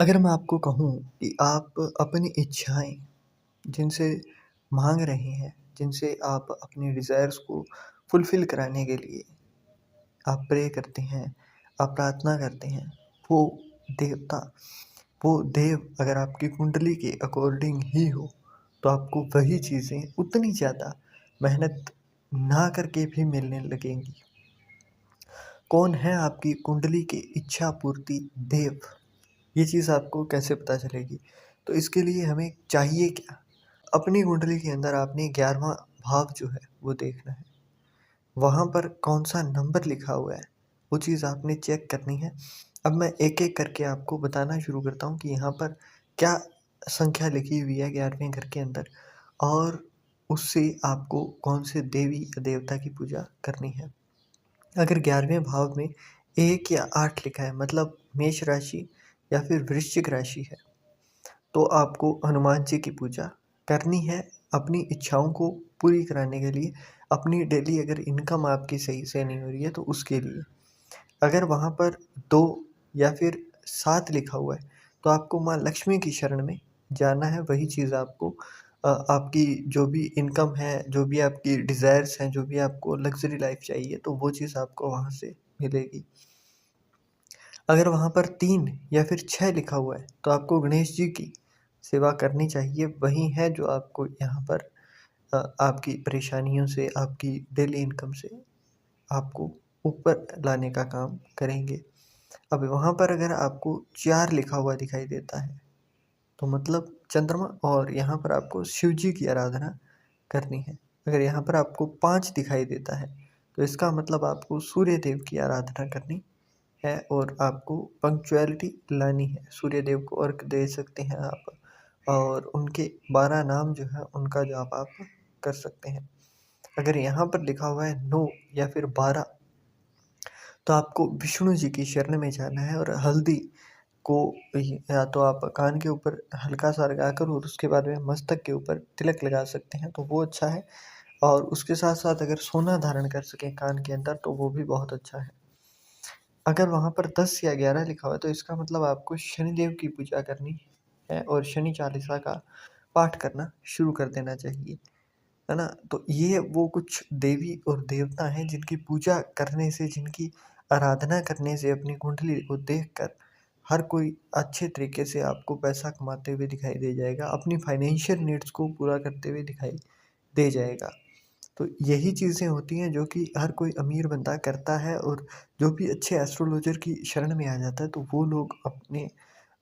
अगर मैं आपको कहूँ कि आप अपनी इच्छाएँ जिनसे माँग रहे हैं, जिनसे आप अपने डिज़ायर्स को फुलफ़िल कराने के लिए आप प्रे करते हैं, आप प्रार्थना करते हैं, वो देवता, वो देव अगर आपकी कुंडली के अकॉर्डिंग ही हो, तो आपको वही चीज़ें उतनी ज़्यादा मेहनत ना करके भी मिलने लगेंगी। कौन है आपकी कुंडली के इच्छा पूर्ति देव? ये चीज़ आपको कैसे पता चलेगी? तो इसके लिए हमें चाहिए क्या? अपनी कुंडली के अंदर आपने 11वां भाव जो है वो देखना है। वहाँ पर कौन-सा नंबर लिखा हुआ है, वो चीज़ आपने चेक करनी है। अब मैं एक-एक करके आपको बताना शुरू करता हूँ कि यहाँ पर क्या संख्या लिखी हुई है 11वें घर के अंदर और उससे आपको कौन से देवी या देवता की पूजा करनी है। अगर 11वें भाव में 1 या 8 लिखा है मतलब मेष राशि या फिर वृश्चिक राशि है, तो आपको हनुमान जी की पूजा करनी है अपनी इच्छाओं को पूरी कराने के लिए, अपनी डेली अगर इनकम आपकी सही से नहीं हो रही है तो उसके लिए। अगर वहाँ पर 2 या फिर 7 लिखा हुआ है, तो आपको माँ लक्ष्मी की शरण में जाना है, वही चीज़ आपको आपकी जो भी इनकम है, जो भी आपकी डिज़ायर्स हैं, जो भी आपको लग्ज़री लाइफ़ चाहिए, तो वो चीज़ आपको वहाँ से मिलेगी। अगर वहाँ पर 3 या फिर 6 लिखा हुआ है, तो आपको गणेश जी की सेवा करनी चाहिए, वही है जो आपको यहाँ पर आपकी परेशानियों से, आपकी डेली इनकम से आपको ऊपर लाने का काम करेंगे। अब वहाँ पर अगर आपको 4 लिखा हुआ दिखाई देता है, तो मतलब चंद्रमा और यहाँ पर आपको शिव जी की आराधना करनी है। अगर यहाँ पर आपको 5 दिखाई देता है, तो इसका मतलब आपको सूर्य देव की आराधना करनी है और आपको पंक्चुअलिटी लानी है। सूर्य देव को अर्घ दे सकते हैं आप और उनके 12 नाम जो है उनका जाप आप कर सकते हैं। अगर यहाँ पर लिखा हुआ है 9 या फिर 12 तो आपको विष्णु जी की शरण में जाना है और हल्दी को या तो आप कान के ऊपर हल्का-सा लगाकर और उसके बाद में मस्तक के ऊपर तिलक लगा सकते हैं, तो वो अच्छा है और उसके साथ-साथ अगर सोना धारण कर सकें कान के अंदर तो वो भी बहुत अच्छा है। अगर वहाँ पर 10 या 11 लिखा हुआ है तो इसका मतलब आपको शनिदेव की पूजा करनी है और शनि चालीसा का पाठ करना शुरू कर देना चाहिए, है ना? तो ये वो कुछ देवी और देवता हैं जिनकी पूजा करने से, जिनकी आराधना करने से अपनी कुंडली को देखकर हर कोई अच्छे तरीके से आपको पैसा कमाते हुए दिखाई दे जाएगा, अपनी फाइनेंशियल नीड्स को पूरा करते हुए दिखाई दे जाएगा। तो यही चीज़ें होती हैं जो कि हर कोई अमीर बंदा करता है और जो भी अच्छे एस्ट्रोलॉजर की शरण में आ जाता है तो वो लोग अपने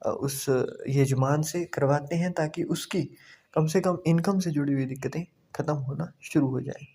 उस यजमान से करवाते हैं ताकि उसकी कम से कम इनकम से जुड़ी हुई दिक्कतें ख़त्म होना शुरू हो जाएँ।